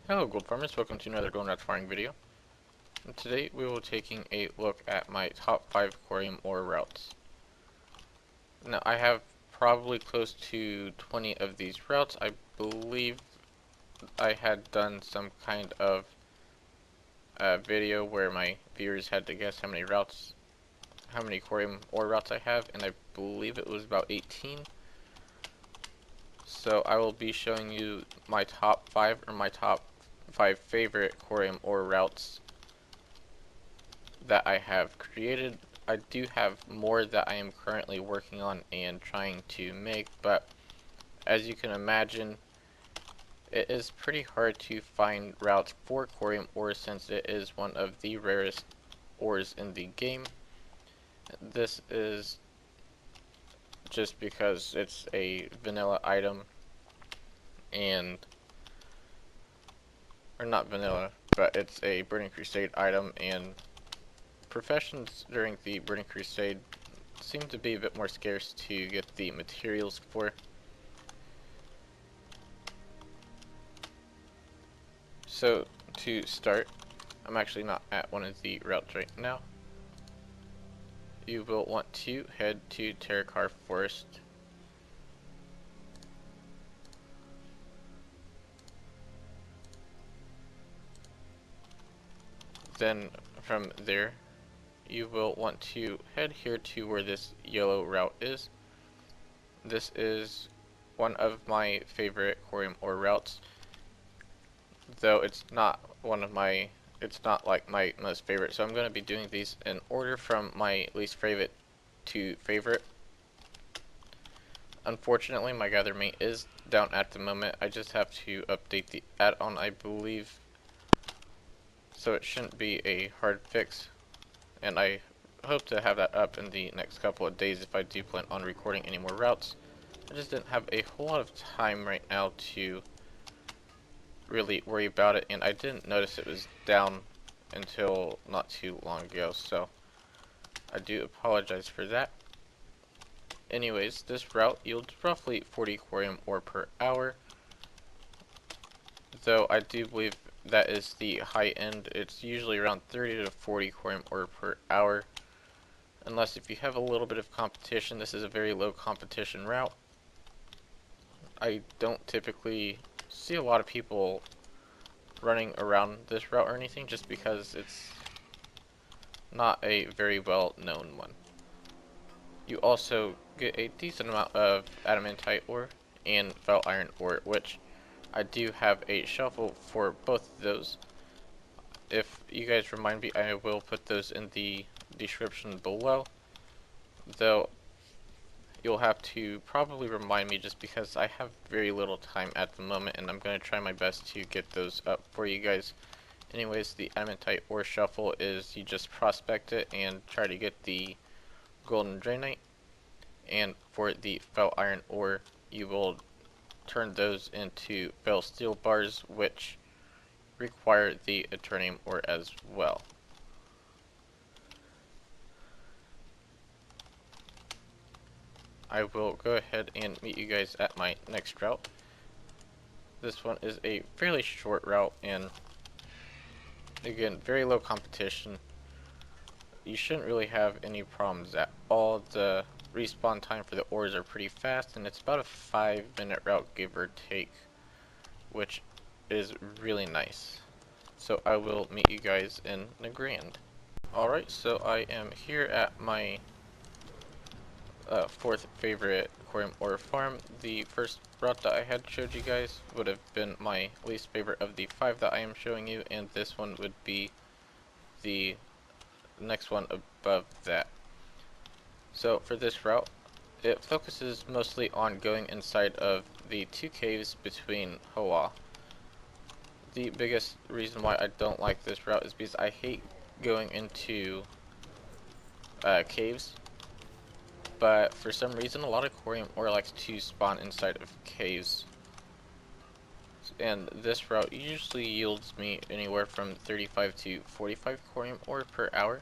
Hello gold farmers, welcome to another gold nut farming video. And today we will be taking a look at my top 5 Khorium ore routes. Now I have probably close to 20 of these routes. I believe I had done some kind of video where my viewers had to guess how many Khorium ore routes I have, and I believe it was about 18. So I will be showing you my top 5 or my top 5 favorite Khorium ore routes that I have created. I do have more that I am currently working on and trying to make, but as you can imagine, it is pretty hard to find routes for Khorium ore since it is one of the rarest ores in the game. This is just because it's a vanilla item or not vanilla, but it's a Burning Crusade item, and professions during the Burning Crusade seem to be a bit more scarce to get the materials for. So to start, I'm actually not at one of the routes right now. You will want to head to Terracar Forest. Then from there, you will want to head here to where this yellow route is. This is one of my favorite Khorium ore routes, though it's not like my most favorite, so I'm going to be doing these in order from my least favorite to favorite. Unfortunately, my gather mate is down at the moment. I just have to update the add-on, I believe, so it shouldn't be a hard fix, and I hope to have that up in the next couple of days if I do plan on recording any more routes. I just didn't have a whole lot of time right now to really worry about it, and I didn't notice it was down until not too long ago, so I do apologize for that. Anyways, this route yields roughly 40 Khorium ore per hour, though I do believe that is the high end. It's usually around 30 to 40 Khorium ore per hour, unless if you have a little bit of competition. This is a very low competition route. I don't typically see a lot of people running around this route or anything, just because it's not a very well known one. You also get a decent amount of adamantite ore and felt iron ore, which I do have a shuffle for both of those. If you guys remind me, I will put those in the description below, though you'll have to probably remind me just because I have very little time at the moment, and I'm going to try my best to get those up for you guys. Anyways, the adamantite ore shuffle is you just prospect it and try to get the golden drainite, and for the felt iron ore, you will turn those into fel steel bars, which require the eternium ore as well. I will go ahead and meet you guys at my next route. This one is a fairly short route, and again, very low competition. You shouldn't really have any problems at all. The respawn time for the ores are pretty fast, and it's about a 5-minute route, give or take, which is really nice. So I will meet you guys in the Grand. Alright, so I am here at my fourth favorite Khorium ore farm. The first route that I had showed you guys would have been my least favorite of the 5 that I am showing you, and this one would be the next one above that. So for this route, it focuses mostly on going inside of the 2 caves between Hoa. The biggest reason why I don't like this route is because I hate going into caves, but for some reason a lot of Khorium ore likes to spawn inside of caves, and this route usually yields me anywhere from 35 to 45 Khorium ore per hour.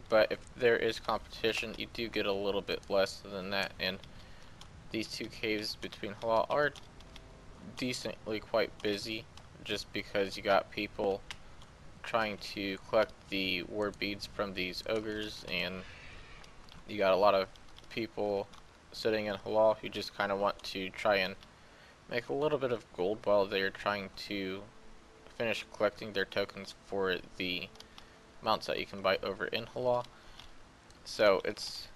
But if there is competition, you do get a little bit less than that, and these 2 caves between Halal are decently quite busy, just because you got people trying to collect the war beads from these ogres, and you got a lot of people sitting in Halal who just kind of want to try and make a little bit of gold while they're trying to finish collecting their tokens for the mounts that you can buy over in Halal. So it's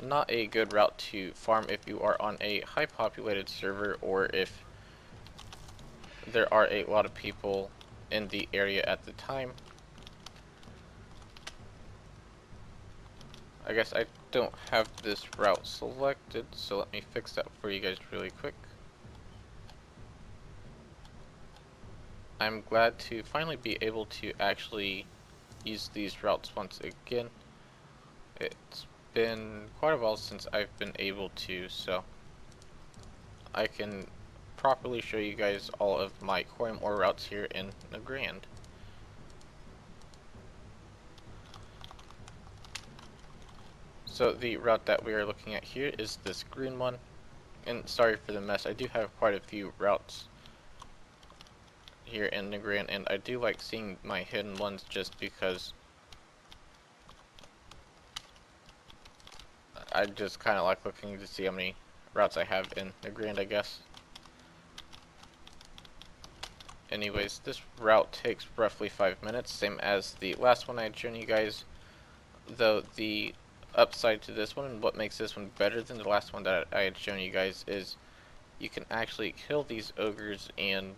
not a good route to farm if you are on a high populated server, or if there are a lot of people in the area at the time. I guess I don't have this route selected, so let me fix that for you guys really quick. I'm glad to finally be able to actually use these routes once again. It's been quite a while since I've been able to, so I can properly show you guys all of my Khorium ore routes here in Nagrand. So the route that we are looking at here is this green one, and sorry for the mess, I do have quite a few routes here in Nagrand, and I do like seeing my hidden ones just because I just kind of like looking to see how many routes I have in Nagrand, I guess. Anyways, this route takes roughly 5 minutes, same as the last one I had shown you guys, though the upside to this one, and what makes this one better than the last one that I had shown you guys, is you can actually kill these ogres and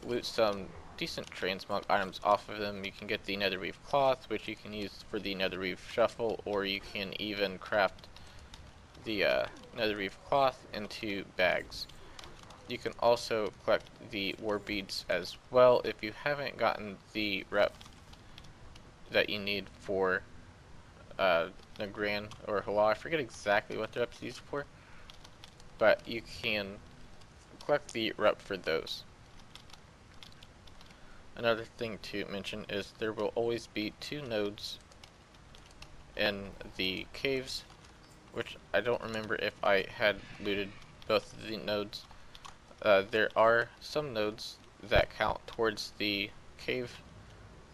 loot some decent transmog items off of them. You can get the netherweave cloth, which you can use for the netherweave shuffle, or you can even craft the netherweave cloth into bags. You can also collect the war beads as well if you haven't gotten the rep that you need for Nagrand or Halal. I forget exactly what the rep's used for, but you can collect the rep for those. Another thing to mention is there will always be 2 nodes in the caves, which I don't remember if I had looted both of the nodes. There are some nodes that count towards the cave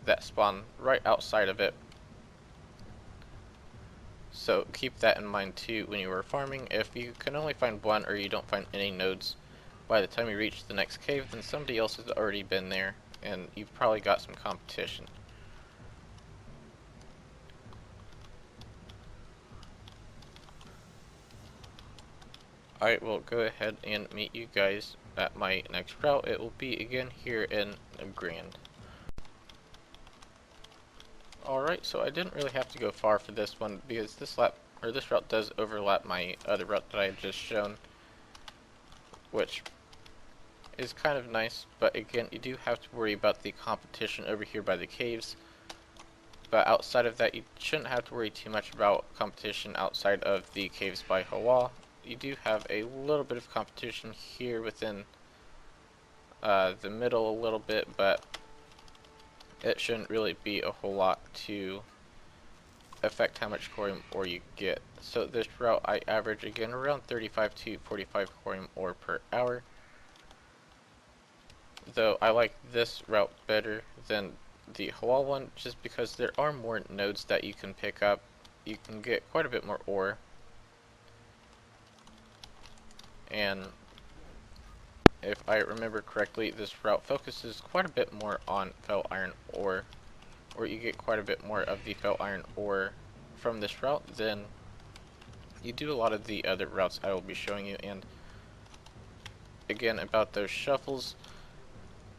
that spawn right outside of it, so keep that in mind too when you are farming. If you can only find one, or you don't find any nodes by the time you reach the next cave, then somebody else has already been there and you've probably got some competition. I will go ahead and meet you guys at my next route. It will be again here in Nagrand. Alright, so I didn't really have to go far for this one because this route does overlap my other route that I had just shown, which is kind of nice, but again, you do have to worry about the competition over here by the caves. But outside of that, you shouldn't have to worry too much about competition outside of the caves by Halal. You do have a little bit of competition here within the middle a little bit, but it shouldn't really be a whole lot to affect how much Khorium ore you get. So this route I average again around 35 to 45 Khorium ore per hour. Though I like this route better than the Halal one just because there are more nodes that you can pick up. You can get quite a bit more ore. And if I remember correctly, this route focuses quite a bit more on fel iron ore, or you get quite a bit more of the fel iron ore from this route than you do a lot of the other routes I will be showing you. And again, about those shuffles,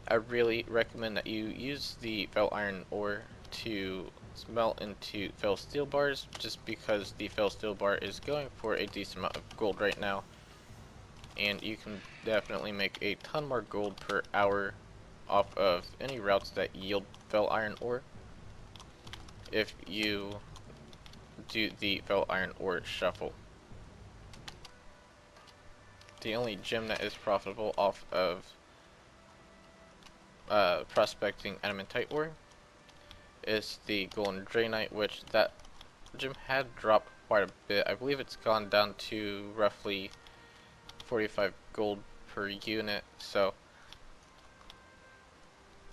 I really recommend that you use the fel iron ore to smelt into fel steel bars, just because the fel steel bar is going for a decent amount of gold right now, and you can definitely make a ton more gold per hour off of any routes that yield fel iron ore if you do the fel iron ore shuffle. The only gem that is profitable off of prospecting adamantite ore is the golden draenite, which that gem had dropped quite a bit. I believe it's gone down to roughly 45 gold per unit, so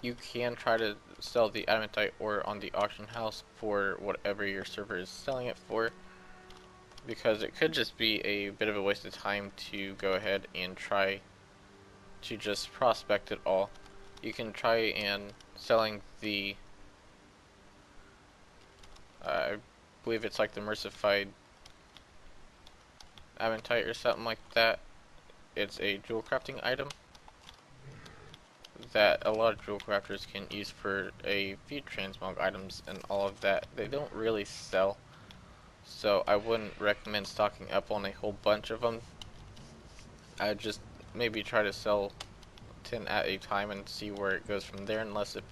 you can try to sell the adamantite ore on the auction house for whatever your server is selling it for, because it could just be a bit of a waste of time to go ahead and try to just prospect it all. You can try and selling the I believe it's like the mercified adamantite or something like that. It's a jewel crafting item that a lot of jewel crafters can use for a few transmog items and all of that. They don't really sell, so I wouldn't recommend stocking up on a whole bunch of them. I'd just maybe try to sell 10 at a time and see where it goes from there, unless if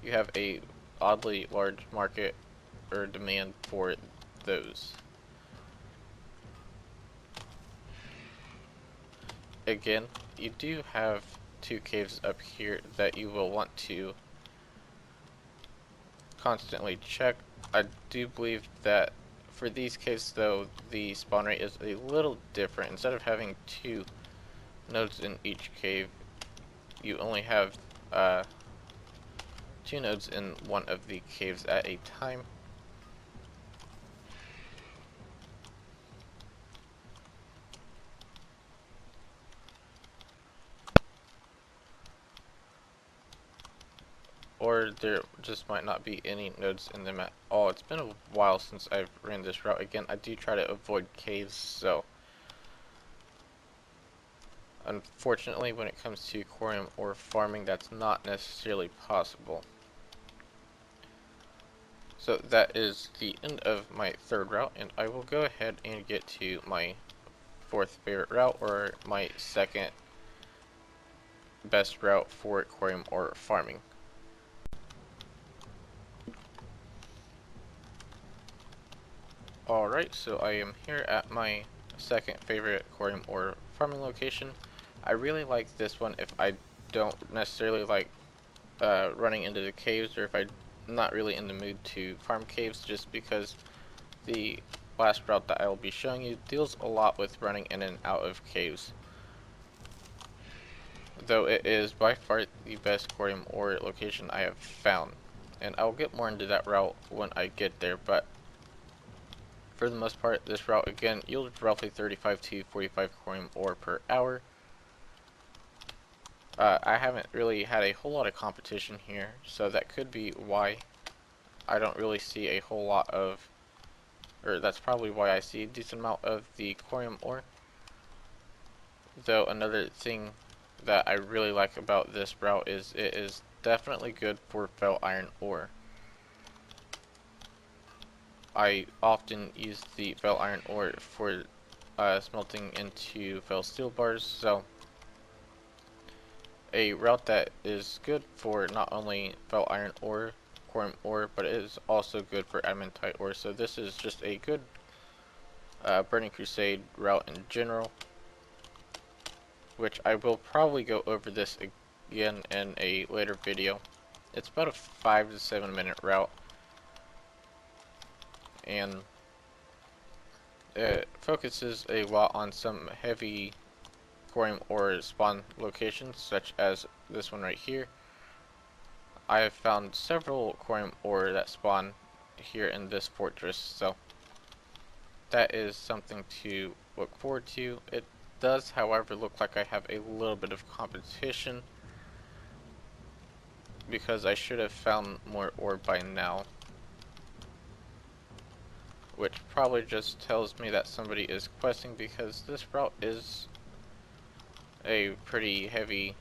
you have a oddly large market or demand for those. Again, you do have 2 caves up here that you will want to constantly check. I do believe that for these caves though, the spawn rate is a little different. Instead of having 2 nodes in each cave, you only have 2 nodes in one of the caves at a time. Or there just might not be any nodes in them at all. It's been a while since I've ran this route. Again, I do try to avoid caves, so unfortunately when it comes to Khorium or farming, that's not necessarily possible. So that is the end of my 3rd route, and I will go ahead and get to my 4th favorite route, or my 2nd best route for Khorium or farming. Alright, so I am here at my 2nd favorite Khorium or farming location. I really like this one if I don't necessarily like running into the caves, or if I'm not really in the mood to farm caves, just because the last route that I will be showing you deals a lot with running in and out of caves. Though it is by far the best Khorium ore location I have found. And I'll get more into that route when I get there, but for the most part, this route again yields roughly 35 to 45 Khorium ore per hour. I haven't really had a whole lot of competition here, so that could be why I don't really see a whole lot of, or that's probably why I see a decent amount of the Khorium ore. Though another thing that I really like about this route is it is definitely good for fel iron ore. I often use the fel iron ore for smelting into fel steel bars, so a route that is good for not only fel iron ore, Khorium ore, but it is also good for adamantite ore. So this is just a good Burning Crusade route in general, which I will probably go over this again in a later video. It's about a 5 to 7 minute route, and it focuses a lot on some heavy Khorium ore spawn locations, such as this one right here. I have found several Khorium ore that spawn here in this fortress, so that is something to look forward to. It does, however, look like I have a little bit of competition, because I should have found more ore by now, which probably just tells me that somebody is questing, because this route is a pretty heavy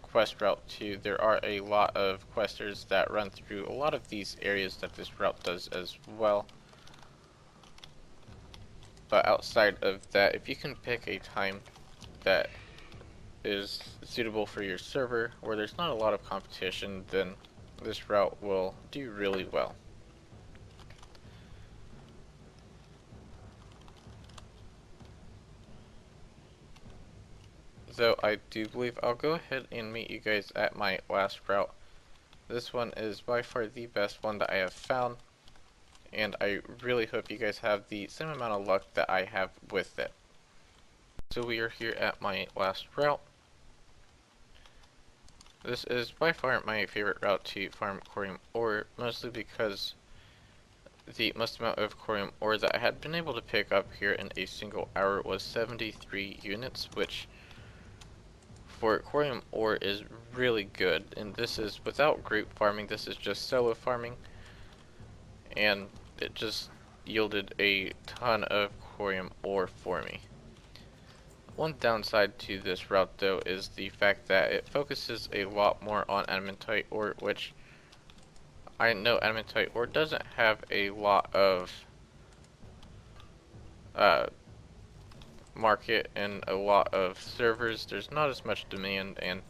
quest route too. There are a lot of questers that run through a lot of these areas that this route does as well. But outside of that, if you can pick a time that is suitable for your server, where there's not a lot of competition, then this route will do really well. So I do believe I'll go ahead and meet you guys at my last route. This one is by far the best one that I have found, and I really hope you guys have the same amount of luck that I have with it. So we are here at my last route. This is by far my favorite route to farm Khorium ore, mostly because the most amount of Khorium ore that I had been able to pick up here in a single hour was 73 units, which for Khorium ore is really good. And this is without group farming, this is just solo farming, and it just yielded a ton of Khorium ore for me. One downside to this route though is the fact that it focuses a lot more on adamantite ore, which I know adamantite ore doesn't have a lot of uh, market and a lot of servers. There's not as much demand, and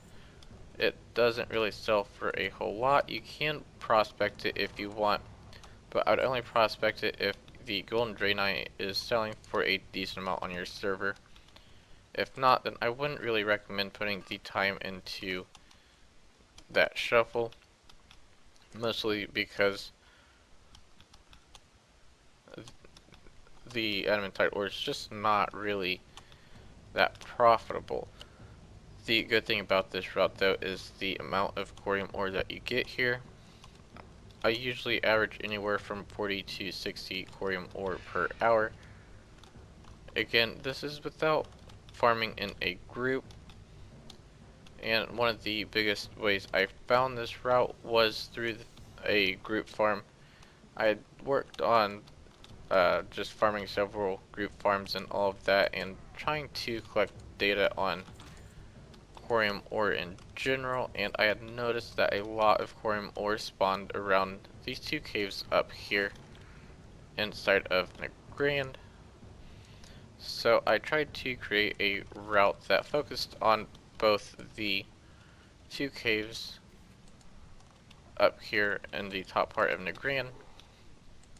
it doesn't really sell for a whole lot. You can prospect it if you want, but I would only prospect it if the golden draenei is selling for a decent amount on your server. If not, then I wouldn't really recommend putting the time into that shuffle, mostly because the adamantite ore is just not really that profitable. The good thing about this route though is the amount of Khorium ore that you get here. I usually average anywhere from 40 to 60 Khorium ore per hour. Again, this is without farming in a group, and one of the biggest ways I found this route was through a group farm. I had worked on just farming several group farms and all of that, and trying to collect data on Khorium ore in general, and I had noticed that a lot of Khorium ore spawned around these two caves up here inside of Nagrand. So I tried to create a route that focused on both the two caves up here in the top part of Nagrand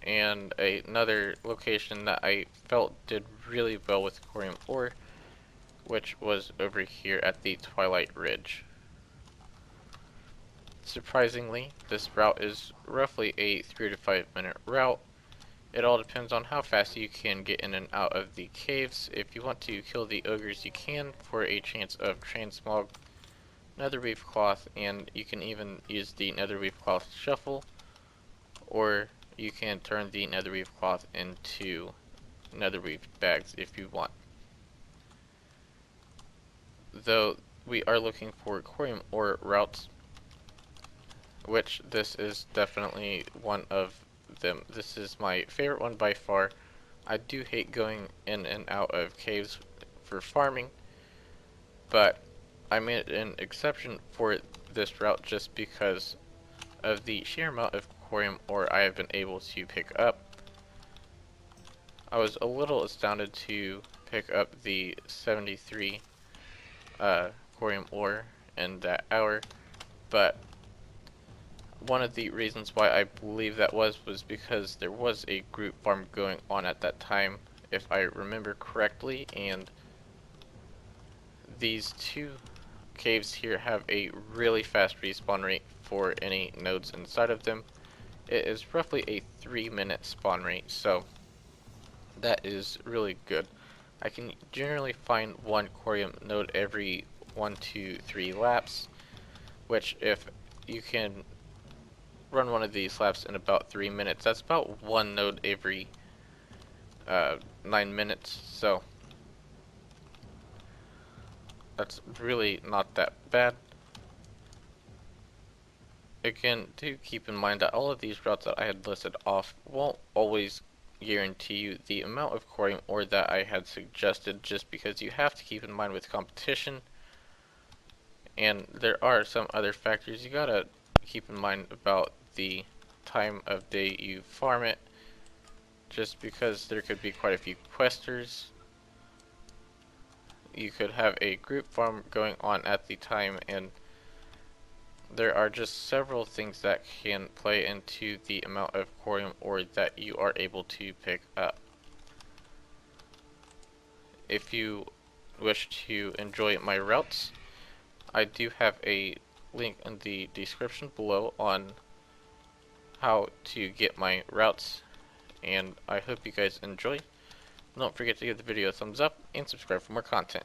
and another location that I felt did really well with Khorium ore, which was over here at the Twilight Ridge. Surprisingly, this route is roughly a 3 to 5 minute route. It all depends on how fast you can get in and out of the caves. If you want to kill the ogres, you can for a chance of transmog, netherweave cloth, and you can even use the netherweave cloth shuffle, or you can turn the netherweave cloth into netherweave bags if you want. Though we are looking for Khorium ore routes, which this is definitely one of them. This is my favorite one by far. I do hate going in and out of caves for farming, but I made an exception for this route just because of the sheer amount of Khorium ore I have been able to pick up. I was a little astounded to pick up the 73 Khorium ore in that hour, but one of the reasons why I believe that was because there was a group farm going on at that time, if I remember correctly, and these two caves here have a really fast respawn rate for any nodes inside of them. It is roughly a 3-minute spawn rate, so that is really good. I can generally find one Khorium node every 1 to 3 laps, which if you can run one of these laps in about 3 minutes, that's about one node every 9 minutes, so that's really not that bad. Again, do keep in mind that all of these routes that I had listed off won't always guarantee you the amount of Khorium ore that I had suggested, just because you have to keep in mind with competition, and there are some other factors you gotta keep in mind about the time of day you farm it, just because there could be quite a few questers. You could have a group farm going on at the time, and there are just several things that can play into the amount of Khorium ore that you are able to pick up. If you wish to enjoy my routes, I do have a link in the description below on how to get my routes, and I hope you guys enjoy. Don't forget to give the video a thumbs up and subscribe for more content.